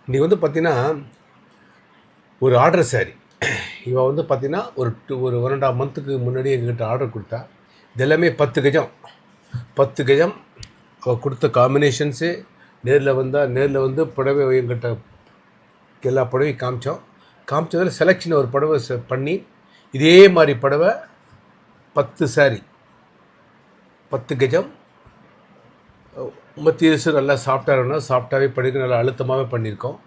இன்றைக்கி வந்து பார்த்திங்கன்னா ஒரு ஆர்டர் சாரி இவன் வந்து பார்த்திங்கன்னா ஒரு 1.5 மந்த்துக்கு முன்னாடி எங்ககிட்ட ஆர்டர் கொடுத்தா. இது எல்லாமே 10 கஜம் அவள் கொடுத்த காம்பினேஷன்ஸு. நேரில் வந்து புடவை எங்கிட்ட எல்லா புடவையும் காமிச்சதில் செலெக்ஷன் ஒரு புடவை பண்ணி இதே மாதிரி புடவை 10 சாரி 10 கஜம் மெட்டீரியல்ஸும் நல்லா சாஃப்டாகவே படிக்க நல்லா அழுத்தமாகவே பண்ணியிருக்கோம்.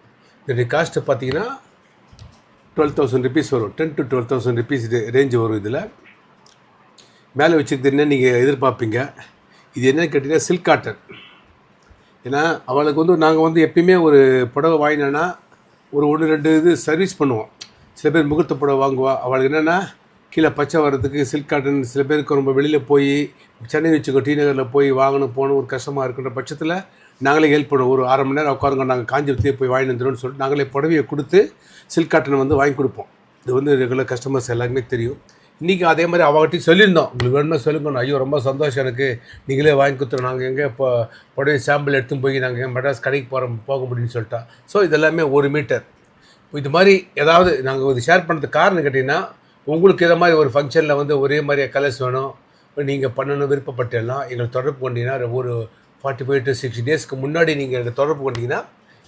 இதோடைய காஸ்ட்டு பார்த்தீங்கன்னா 12,000 ருபீஸ் வரும். 10 to 12,000 ருபீஸ் ரேஞ்சு வரும். இதில் மேலே வச்சுருக்கிறது என்ன நீங்கள் எதிர்பார்ப்பீங்க. இது என்னன்னு கேட்டிங்கன்னா சில்க் காட்டன். ஏன்னா அவளுக்கு வந்து நாங்கள் வந்து எப்பயுமே ஒரு புடவை வாங்கினோன்னா ஒரு 1-2 இது சர்வீஸ் பண்ணுவோம். சில பேர் முகூர்த்த புடவை வாங்குவா. அவளுக்கு என்னென்னா கீழே பச்சை வர்றதுக்கு சில்க் காட்டன். சில பேருக்கு ரொம்ப வெளியில் போய் சென்னை வச்சுக்கோ டி நகரில் போய் போகணும் ஒரு கஷ்டமாக இருக்கின்ற பட்சத்தில் நாங்களே ஹெல்ப் பண்ணுவோம். ஒரு 1/2 மணி நேரம் உட்காருங்க, நாங்கள் காஞ்சிபுரத்துலேயே போய் வாங்கி வந்துடும்னு சொல்லிட்டு நாங்களே புடவையை கொடுத்து சில்க் காட்டன் வந்து வாங்கி கொடுப்போம். இது வந்து ரெகுலர் கஸ்டமர்ஸ் எல்லாருமே தெரியும். இன்றைக்கி அதே மாதிரி அவங்ககிட்டையும் சொல்லியிருந்தோம், உங்களுக்கு வேணுமா சொல்லுங்க. ஐயோ ரொம்ப சந்தோஷம் எனக்கு, நீங்களே வாங்கி கொடுத்துரும், நாங்கள் எங்கே இப்போ புடவை சாம்பிள் எடுத்துன்னு போய் நாங்கள் எங்கள் மெட்ராஸ் கடைக்கு போக முடியும்னு சொல்லிட்டா. ஸோ இதெல்லாமே 1 மீட்டர். இது மாதிரி ஏதாவது நாங்கள் இது ஷேர் பண்ணுறதுக்கு காரணம் கேட்டிங்கன்னா, உங்களுக்கு இதை மாதிரி ஒரு ஃபங்க்ஷனில் வந்து ஒரே மாதிரியே கலர்ஸ் வேணும், நீங்கள் பண்ணணும் விருப்பப்பட்டெல்லாம் எங்களை தொடர்பு கொண்டீங்கன்னா ஒரு 45 to 60 டேஸ்க்கு முன்னாடி நீங்கள் எங்களை தொடர்பு கொண்டீங்கன்னா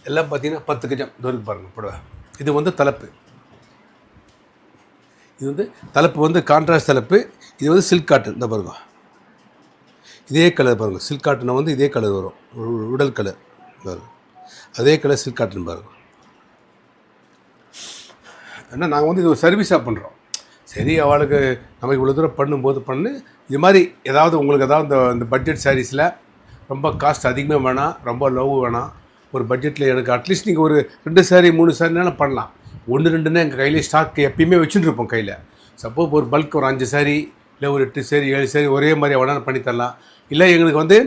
எல்லாம் பார்த்தீங்கன்னா 10 கஜம் தூரம் பாருங்கள் புடவை. இது வந்து தலைப்பு. இது வந்து தலைப்பு வந்து கான்ட்ராஸ்ட் தலைப்பு. இது வந்து சில்க் காட்டன். இந்த பாருங்க, இதே கலர் பாருங்கள். சில்க் காட்டனை வந்து இதே கலர் வரும், உடல் கலர் பாருங்கள். அதே கலர் சில்க் காட்டன் பாருங்கள். ஏன்னா நாங்கள் வந்து இது ஒரு சர்வீஸாக பண்ணுறோம். சரி, அவளுக்கு நம்ம இவ்வளோ தூரம் பண்ணும்போது இது மாதிரி ஏதாவது உங்களுக்கு ஏதாவது இந்த பட்ஜெட் சாரீஸில் ரொம்ப காஸ்ட் அதிகமாக வேணாம், ரொம்ப லோவு வேணாம், ஒரு பட்ஜெட்டில் எனக்கு அட்லீஸ்ட் நீங்கள் ஒரு 2 சாரி 3 சாரினாலும் பண்ணலாம். 1-2ன்னா எங்கள் கையில் ஸ்டாக் எப்பயுமே வச்சுட்டு இருப்போம் கையில். சப்போஸ் ஒரு பல்க் ஒரு 5 சாரி இல்லை ஒரு 8 சாரி 7 சாரி ஒரே மாதிரி வேணாலும் பண்ணித்தரலாம். இல்லை எங்களுக்கு வந்து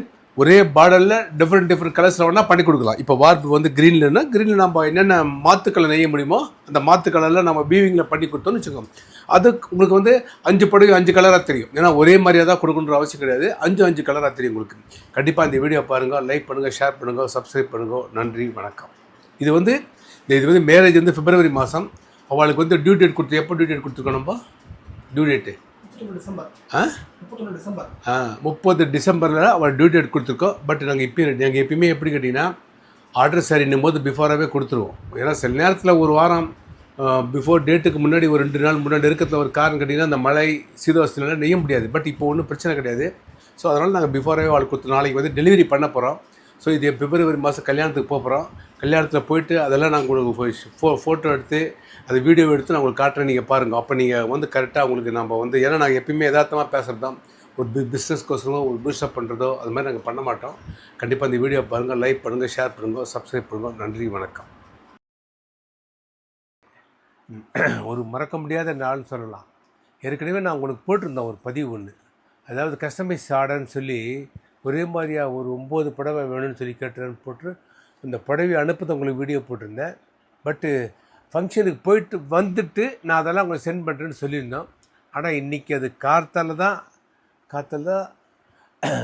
ஒரே பார்டரில் டிஃப்ரெண்ட் கலர்ஸில் வேணால் பண்ணி கொடுக்கலாம். இப்போ வார்ப்பு வந்து க்ரீன்லன்னா க்ரீனில் நம்ம என்னென்ன மாற்றுக்கலர் நெய்ய முடியுமோ அந்த மாற்றுக்கலரில் நம்ம வீவிங்கில் பண்ணி கொடுத்தோன்னு வச்சுக்கோங்க. அது உங்களுக்கு வந்து 5 புடவை 5 கலராக தெரியும். ஏன்னா ஒரே மாதிரியாக தான் கொடுக்கணுன்ற அவசியம் கிடையாது. 5 கலராக தெரியும் உங்களுக்கு. கண்டிப்பாக இந்த வீடியோ பாருங்கள், லைக் பண்ணுங்கள், ஷேர் பண்ணுங்கள், சப்ஸ்கிரைப் பண்ணுங்கள். நன்றி, வணக்கம். இது வந்து மேரேஜ் வந்து பிப்ரவரி மாதம். அவளுக்கு வந்து டியூ டேட் கொடுத்து எப்போ டியூ டேட் கொடுத்துருக்கோம்? நம்ம டியூ டேட்டு 30 டிசம்பரில் அவள் டியூ டேட் கொடுத்துருக்கோம். பட் நாங்கள் எப்பயுமே எப்படி கேட்டிங்கன்னா ஆர்டர் சரின்னும் போது பிஃபோராகவே கொடுத்துருவோம். ஏன்னா சில நேரத்தில் ஒரு வாரம் பிஃபோர் டேட்டுக்கு முன்னாடி ஒரு 2 நாள் முன்னாடி இருக்கிறதுல ஒரு காரணம் கேட்டிங்கன்னா அந்த மழை சீதோஷத்தினால நெய்ய முடியாது. பட் இப்போ ஒன்றும் பிரச்சனை கிடையாது. ஸோ அதனால் நாங்கள் பிஃபோராகவே அவளுக்கு கொடுத்து நாளைக்கு வந்து டெலிவரி பண்ண போகிறோம். ஸோ இது பிப்ரவரி மாதம் கல்யாணத்துக்கு போகிறோம். கல்யாணத்தில் போயிட்டு அதெல்லாம் நாங்கள் உங்களுக்கு ஃபோட்டோ எடுத்து அது வீடியோ எடுத்து நான் உங்களுக்கு காட்டுறேன், நீங்கள் பாருங்கள். அப்போ நீங்கள் வந்து கரெக்டாக உங்களுக்கு நம்ம வந்து ஏன்னா நாங்கள் எப்பயுமே யதார்த்தமாக பேசுகிறது தான். ஒரு பிஸ்னஸ்க்கோசரமோ ஒரு பூஸ்டப் பண்ணுறதோ அது மாதிரி நாங்கள் பண்ண மாட்டோம். கண்டிப்பாக இந்த வீடியோ பாருங்கள், லைக் பண்ணுங்கள், ஷேர் பண்ணுங்கள், சப்ஸ்கிரைப் பண்ணுங்கள். நன்றி, வணக்கம். ஒரு மறக்க முடியாத நாள்னு சொல்லலாம். ஏற்கனவே நான் உங்களுக்கு போட்டிருந்தேன் ஒரு பதிவு ஒன்று. அதாவது கஸ்டமைஸ் ஆர்டர்னு சொல்லி ஒரே மாதிரியாக ஒரு 9 புடவை வேணும்னு சொல்லி கேட்டுறேன்னு போட்டு இந்த புடவை அனுப்புறது உங்களுக்கு வீடியோ போட்டிருந்தேன். பட்டு ஃபங்க்ஷனுக்கு போயிட்டு வந்துட்டு நான் அதெல்லாம் உங்களுக்கு சென்ட் பண்ணுறேன்னு சொல்லியிருந்தோம். ஆனால் இன்றைக்கி அது கார்த்தால தான்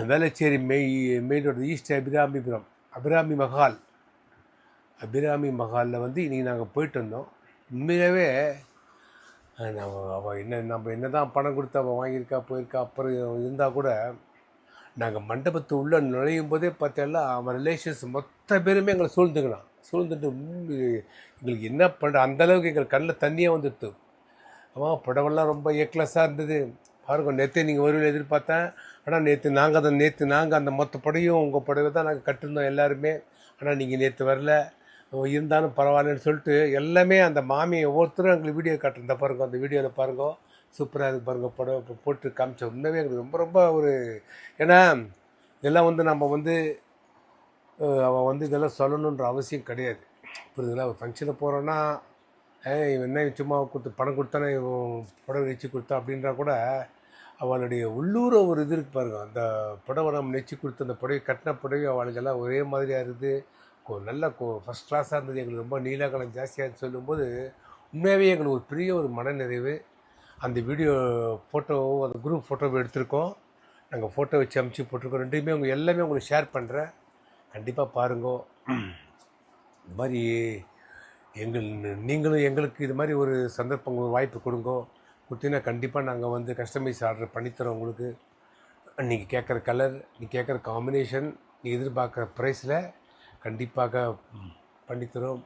Velachery main road east Abirami மஹாலில் வந்து இன்றைக்கி நாங்கள் போயிட்டு வந்தோம். உண்மையாகவே நம்ம என்ன தான் பணம் கொடுத்து அவள் வாங்கியிருக்கா போயிருக்கா அப்புறம் இருந்தால் கூட நாங்கள் மண்டபத்து உள்ளே நுழையும் போதே பார்த்தோம்னா அவன் ரிலேஷன்ஸ் மொத்த பேருமே எங்களை சூழ்ந்துட்டு எங்களுக்கு என்ன பண்ணுற அந்தளவுக்கு எங்கள் கண்ணில் தண்ணியாக வந்துடுது. ஆமாம், புடவெல்லாம் ரொம்ப ஏக்லஸாக இருந்தது. பாருங்க, நேற்று நீங்கள் வருவில் எதிர்பார்த்தேன். ஆனால் நேற்று நாங்கள் அந்த மொத்த புடவையும் உங்கள் புடவை தான் நாங்கள் கட்டிருந்தோம் எல்லாருமே. ஆனால் நீங்கள் நேற்று வரல, இருந்தாலும் பரவாயில்லன்னு சொல்லிட்டு எல்லாமே அந்த மாமியை ஒவ்வொருத்தரும் எங்களுக்கு வீடியோ காட்டுறதா பாருங்க. அந்த வீடியோவில் பாருங்க, சூப்பராக இருக்குது பாருங்கள். புடவை போட்டு காமிச்ச உண்மையே எங்களுக்கு ரொம்ப ஒரு ஏன்னா இதெல்லாம் வந்து நம்ம வந்து அவன் வந்து இதெல்லாம் சொல்லணுன்ற அவசியம் கிடையாது. புரியுதுங்களா? ஒரு ஃபங்க்ஷனுக்கு போகிறோன்னா இவன் என்ன சும்மா பணம் கொடுத்தானே புடவை நெச்சி கொடுத்தா அப்படின்றா கூட அவளுடைய உள்ளூர ஒரு இது இருக்கு பாருங்க. அந்த புடவை நம்ம நெச்சி கொடுத்த அந்த புடவை கட்டின புடவை அவளுக்கெல்லாம் ஒரே மாதிரியாக இருக்குது. நல்ல ஃபஸ்ட் கிளாஸாக இருந்தது. எங்களுக்கு ரொம்ப நீலக்கலம் ஜாஸ்தியாக சொல்லும்போது உண்மையாகவே எங்களுக்கு ஒரு பெரிய ஒரு மனநிறைவு. அந்த வீடியோ ஃபோட்டோவும் அந்த குரூப் ஃபோட்டோவும் எடுத்திருக்கோம். நாங்கள் ஃபோட்டோ வச்சு அமுச்சு போட்டிருக்கோம். ரெண்டுமே எல்லாமே உங்களுக்கு ஷேர் பண்ணுறேன். கண்டிப்பாக பாருங்கோ. இந்த மாதிரி நீங்களும் எங்களுக்கு இது மாதிரி ஒரு சந்தர்ப்பம் ஒரு வாய்ப்பு கொடுத்தீங்கன்னா கண்டிப்பாக நாங்கள் வந்து கஸ்டமைஸ் ஆர்டர் பண்ணித்தரோம் உங்களுக்கு. நீங்கள் கேட்குற கலர், நீங்கள் கேட்குற காம்பினேஷன், நீங்கள் எதிர்பார்க்குற ப்ரைஸில் கண்டிப்பாக பண்ணித்தரோம்.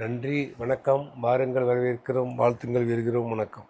நன்றி, வணக்கம். வாருங்கள், வரவேற்கிறோம், வாழ்த்துங்கள், வருகிறோம், வணக்கம்.